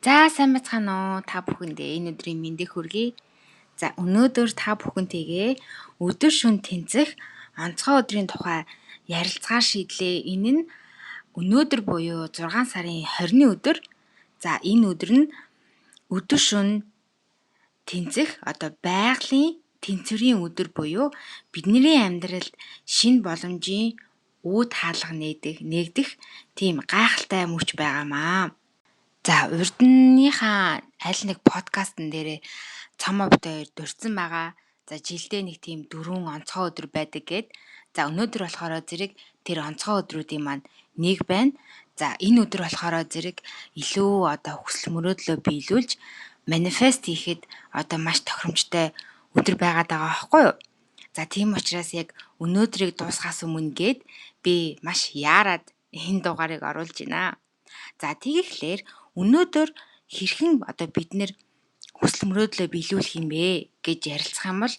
За сайн байцгаана уу та бүхэндээ энэ өдрийн мэндийг хүргэе. За өнөөдөр та бүхэнтэйгээ өдөр шөнө тэнцэх онцгой өдрийн тухай ярилцгаар шийдлээ. Энэ нь өнөөдөр буюу 6 сарын 20-ны өдөр. За энэ өдөр нь өдөр шөнө тэнцэх байгалийн тэнцвэрийн өдөр буюу бидний амьдралд шинэ боломжийн үүд хаалга нээгдэх тийм гайхалтай мөч байгаамаа. За урдныхаа аль нэг подкастн дээрээ цомовтой дурдсан байгаа. За жилдээ нэг тийм 4 онцгой өдөр байдаг гэд. За өнөөдөр болохоор зэрэг тэр онцгой өдрүүдийн маань нэг байна. За энэ өдөр болохоор зэрэг илүү хүсэл мөрөөдлөө биелүүлж манифест хийхэд маш тохиромжтой өдөр байгаад байгаа байхгүй юу? За тийм учраас яг өнөөдрийг дуусгахаас өмнө гээд би маш яарад энэ дугаарыг оруулж байна. За тэгэхээр өнөөдөр хэрхэн бид нэр хүсэл мөрөөдлөө биелүүлэх юм бэ гэж ярилцах юм бол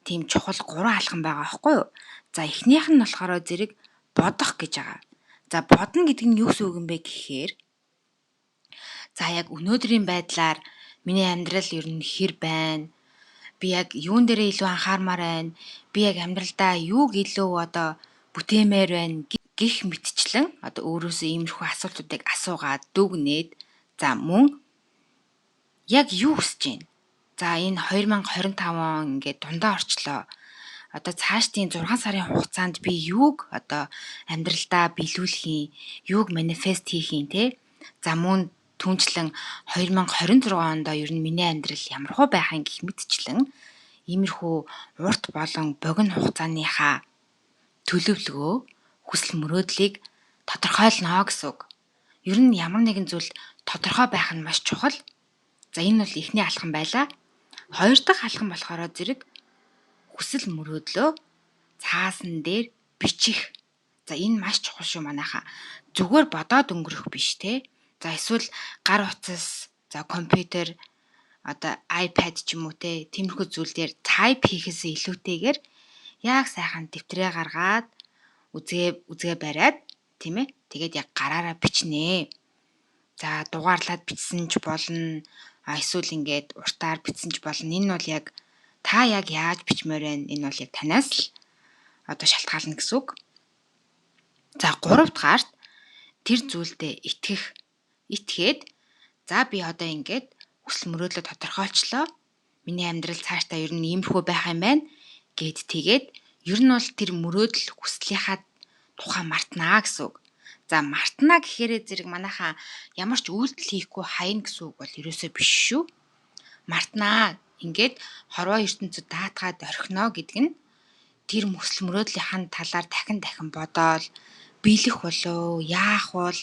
тийм чухал 3 алхам байгаа байхгүй юу? За эхнийх нь болохоор зэрэг бодох гэж байгаа. За бодно гэдэг нь юу гэсэн үг юм бэ гэхээр за яг өнөөдрийн байдлаар миний амьдрал ер нь хэр байна? Би яг юун дээрээ илүү анхаармаар байна? Би яг амьдралдаа юуг илүү бүтээмээр байна гэх мэтчлэн өөрөөсөө иймэрхүү асуултуудыг асуугаад дүгнээд за мөн яг юу хүсэж байна? За энэ 2025 он ингээд дундаа орчлоо. Цаашдын 6 сарын хугацаанд би юуг амьдралдаа биелүүлэх юм, юуг манифест хийх юм те. За мөн түнчлэн 2026 онд ер нь миний амьдрал ямархуу байх юм гэх мэтчлэн иймэрхүү урт болон богино хугацааныхаа төлөвлөгөө хүсэл мөрөөдлийг тодорхойлно гэсэн үг. Ер нь ямар нэгэн зүйл тодорхой байх нь маш чухал. За энэ бол эхний алхам байлаа. Хоёр дахь алхам болохоор зэрэг хүсэл мөрөөдлөө цаасан дээр бичих. За энэ маш чухал шүү манайхаа. Зүгээр бодоод өнгөрөх биш те. За эсвэл гар утас, за компьютер, iPad ч юм уу те. Тиймэрхүү зүйл дээр тайп хийхээс илүүтэйгээр яг сайхан дэвтрээ гаргаад үзгээ бариад тийм ээ. Тэгээд яг гараараа бичнэ. За дугаарлаад бичсэн ч болно. Эсвэл ингээд уртаар бичсэн ч болно. Энэ бол яг та яг яаж бичмээр байна? Энэ бол яг танаас л шалтгаална гэсэн үг. За 3 дахь тэр зүйлдээ итгээд за би ингээд хүсэл мөрөөдлөө тодорхойлчлоо. Миний амьдрал цаашдаа ер нь иймэрхүү байх юм байна гэд тэгээд ер нь бол тэр мөрөөдөл хүслийнхаа тухай мартнаа гэсэн үг. За мартнаа гэхээрээ зэрэг манайхаа ямар ч үйлдэл хийхгүй хайна гэсэн үг бол ерөөсөө биш шүү. Мартнаа ингээд хорвоо ертөнцөд даатгаад орхино гэдэг нь тэр хүсэл мөрөөдлийнхаа талаар дахин бодоол биелэх болов яах бол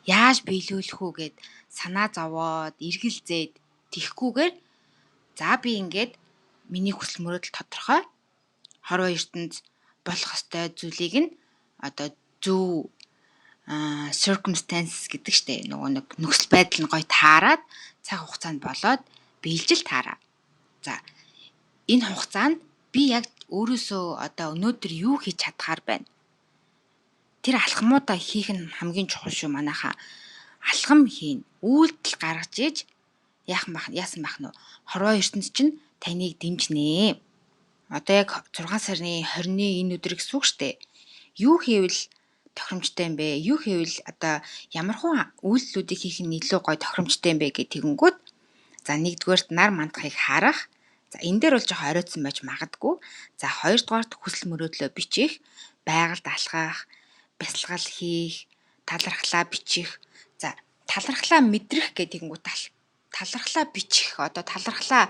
яаж биелүүлэх үү гэд санаа зовоод эргэлзээд тихгүйгээр за би ингээд миний хүсэл мөрөөдөл тодорхой хорвоо ертөнд болох ёстой зүйлийг нь зөв circumstances гэдэг штэ нөгөө нэг нөхцөл байдал нь гоё таарад цаг хугацаанд болоод биелжил таараа. За энэ хугацаанд би яг өөрөөсөө өнөөдөр юу хийж чадхаар байна. Тэр алхмуудаа хийх нь хамгийн чухал шүү манайхаа. Алхам хийн, үйлдэл гаргаж иж яасан бах нь хорвоо ертөнд чинь таныг дэмжнэ. Яг 6 сарын 20-ны энэ өдөр гэсэн үг штэ. Юу хийвэл тохиромжтой юм бэ? Юу хийвэл ямархуу үйлдэлүүдийг хийх нь илүү гоё тохиромжтой юм бэ гэх тэгэнгүүт за нэгдүгээрт нар мандахыг харах. За энэ дээр бол жоохон оройтсон байж магадгүй. За хоёрдугаарт хүсэл мөрөөдлөө бичих, байгальд алхах, бясалгал хийх, талархлаа бичих. За талархлаа мэдрэх гэх тэгэнгүүт талархлаа бичих, талархлаа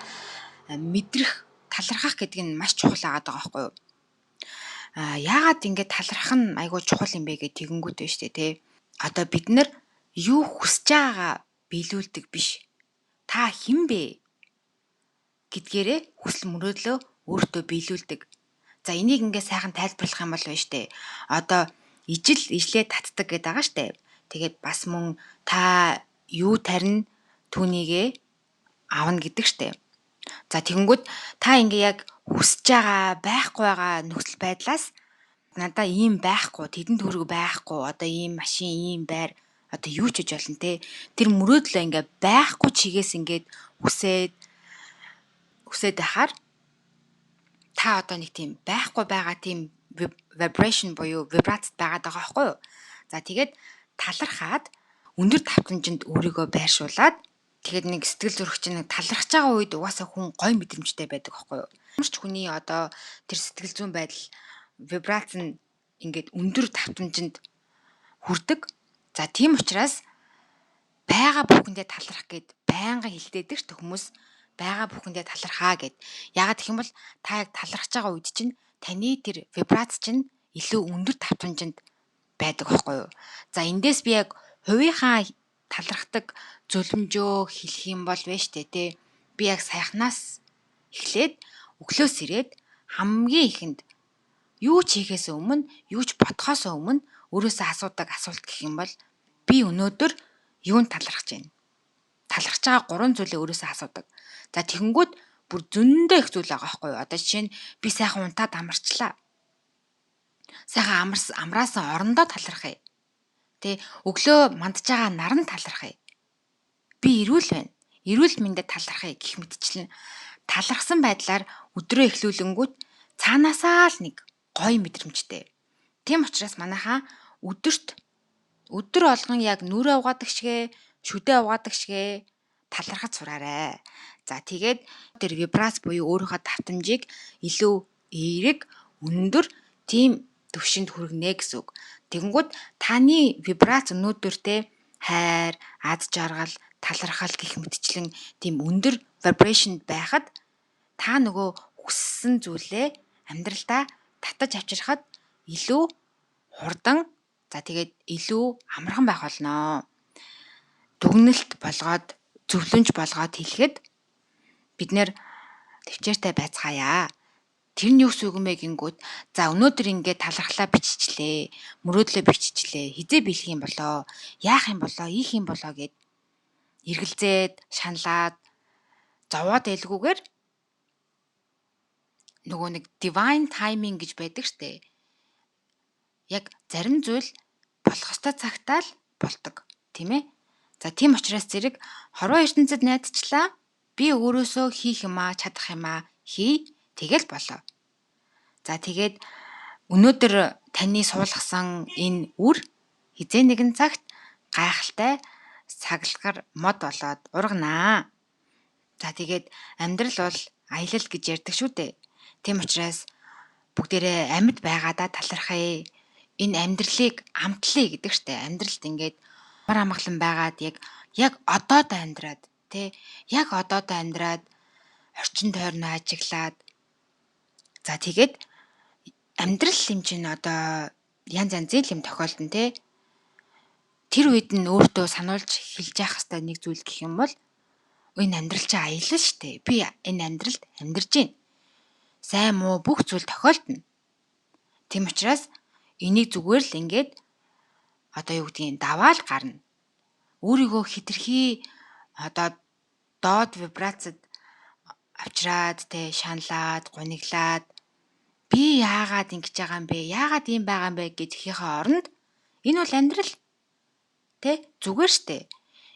мэдрэх, талархах гэдэг нь маш чухал байгаа байхгүй юу? Яагаад ингэж талархах нь айгүй чухал юм бэ гэх тэгэнгүүт байна штэ тий. Бид нар юу хүсэж байгаагаа биелүүлдэг биш. Та хэн бэ гэдгээрээ хүсэл мөрөөдлөө өөртөө биелүүлдэг. За энийг ингээд сайхан тайлбарлах юм бол байна штэ. Ижлээ татдаг гэдэг байгаа штэ. Тэгээд бас мөн та юу тарина түүнийгээ авна гэдэг штэ. За тэгэнгүүт та ингээ яг хүсэж байгаа байхгүй байгаа нөхцөл байдлаас надаа ийм байхгүй, тэдэнд хүрэг байхгүй, ийм машин, ийм байр одоо юу ч хийж болно те. Тэр мөрөөдлөө ингээ байхгүй чигээс ингээд үсээд байхаар та одоо нэг тийм байхгүй байгаа тийм vibration буюу вибрацид байгаад байгаа байхгүй юу? За тэгээд талархаад өндөр давтамжинд өөрийгөө байршуулад тэгээд нэг сэтгэл зүрх чинь талархаж байгаа үед угаасаа хүн гой мэдрэмжтэй байдаг байхгүй юу? Ямарч хүний одоо тэр сэтгэл зүйн байдал вибрац нь ингээд өндөр давтамжинд хүрдэг. За тийм учраас байгаа бүхэндээ талархах гэд байнга хэлдээдэг ч хүмүүс байгаа бүхэндээ талархаа гэд. Яагаад гэх юм бол та яг талархаж байгаа үед чинь таны тэр вибрац чинь илүү өндөр давтамжинд байдаг байхгүй юу? За эндээс би яг хувийнхаа талархдаг зөвлөмжөө хэлэх юм бол вэ штэ тий. Би яг саяхнаас эхлээд өглөөс ирээд хамгийн ихэнд юу ч хийхээс өмнө, юу ч бодхоос өмнө өөрөөсөө асуудаг асуулт гэх юм бол би өнөөдөр юунд талархаж байна? Талархаж байгаа гурван зүйлээ өөрөөсөө асуудаг. За тэгэнгүүт бүр зөндөө их зүйл байгаа байхгүй юу? Одоо жишээ нь би сайхан унтаад амарчлаа. Сайхан амраасан орондоо талархъя. Тэ өглөө мандж байгаа наранд талархъя. Би эрүүл байна. Эрүүл мэндэд талархъя гэх мэтчлэн талархсан байдлаар өдрөө эхлүүлэнгүүт цаанаасаа л нэг гоё мэдрэмжтэй. Тийм учраас манайхаа өдөр болгон яг нүрээ угаадаг шигэ, шүдээ угаадаг шигэ талархаж сураарай. За тэгээд тэр вибрац буюу өөрийнхөө давтамжийг илүү эерэг, өндөр тийм төвшөнд хүргэнэ гэсэн үг. Тэгэнгүүт таны вибрац өнөөдөртэй хайр, ад жаргал, талархал гэх мэтчлэн тийм өндөр vibration байхад та нөгөө хүссэн зүйлээ амьдралдаа татаж авчирхад илүү хурдан за тэгээд илүү амархан байх болно. Дүгнэлт болгоод зөвлөмж болгоод хэлэхэд бид нэр төвчээртэй байцгаая. Тэр нь юу гэсэн үг юм бэ гингүүд за өнөөдөр ингээд талархлаа биччихлээ. Мөрөөдлөө биччихлээ. Хизээ биелэх юм болоо? Яах юм болоо? Ийх юм болоо гэд эргэлзээд, шаналаад зовоод байлгүйгээр нөгөө нэг divine timing гэж байдаг штэ. Яг зарим зүйл болох ёстой цагтаа л болдог, тийм ээ? За тийм учраас зэрэг хорвоо ертөнцид найдчлаа. Би өөрөөсөө хийх юмаа, чадах юмаа хий, тэгэл болоо. За тэгээд өнөөдөр таны суулгасан энэ үр хизээ нэгэн цагт гайхалтай цаглагаар мод болоод урганаа. За тэгээд амьдрал бол аялал гэж ярьдаг шүү дээ. Тийм учраас бүгдээрээ амьд байгаадаа талархъя. Энэ амьдралыг амтлая гэдэг штэ. Амьдралд ингээд амар амгалан байгаад яг одоодоо амьдраад тий яг одоодоо амьдраад орчин тойрноо ажиглаад за тэгээд амьдрал юм чинь одоо янз янзын юм тохиолдсон тий тэр үед нь өөртөө сануулж хэлж явах хэрэгтэй нэг зүйл гэх юм бол энэ амьдрал чинь аялал штэ. Би энэ амьдралд амьдарч байна. Сайн муу бүх зүйл тохиолдно. Тийм учраас энийг зүгээр л ингээд одоо юу гэдгийг даваал гарна. Өөрийгөө хитрхи одоо доод вибрацид авчраад тэ шаналаад, гуниглаад би яагаад ингэж байгаа юм бэ? Яагаад ийм байгаа юм бэ гэж хийхээ оронд энэ бол амьдрал тэ зүгээр штэ.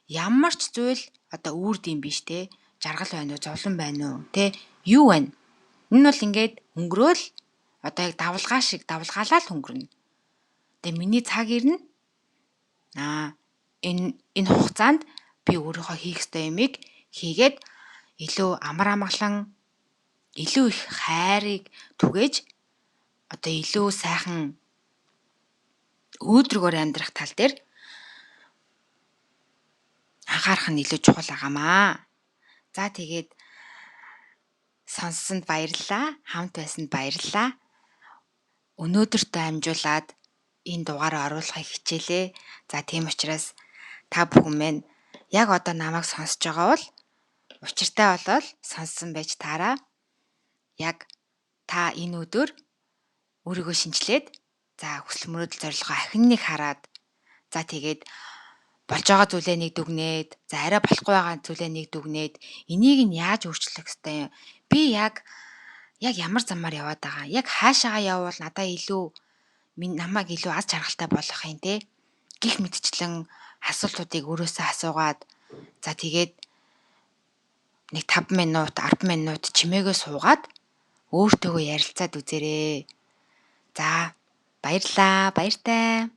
Ямар ч зүйл одоо үрд юм биш те. Жаргал байна уу, зовлон байна уу, те? Юу байна? Энэ бол ингээд өнгөрөөл одоо яг давлгаа шиг давлгаалаа л өнгөрнө. Тэгээ миний цаг ирнэ. Энэ хугацаанд би өөрийнхөө хийх ёстой юмыг хийгээд илүү амар амгалан илүү их хайрыг түгээж одоо илүү сайхан өөдрөгөөр амьдрах тал дээр анхаарах нь илүү чухал байгаамаа. За тэгээд сонссонд баярлалаа. Хамт байсанд баярлалаа. Өнөөдөртөө амжуулаад энэ дугаараа оруулахыг хичээлээ. За тийм учраас та бүхэн минь яг одоо намайг сонсож байгаа бол учиртай болол сонссон байж таараа. Яг та энэ өдөр өөрийгөө шинчлээд за хүсэл мөрөөдөл зорилгоо ахин нэг хараад за тэгээд болж байгаа зүйлээ нэг дүгнээд за арай болохгүй байгаа зүйлээ нэг дүгнээд энийг нь яаж өөрчлөх ёстой юм? Би яг ямар замаар яваад байгаа? Яг хаашаагаа явбал надаа намайг илүү аз жаргалтай болгох юм те? Гих мэтчлэн асуултуудыг өөрөөсөө асуугаад за тэгээд нэг 5 минут, 10 минут чимээгүй суугаад өөртөөгөө ярилцаад үзээрэй. За баярлалаа. Баяртай.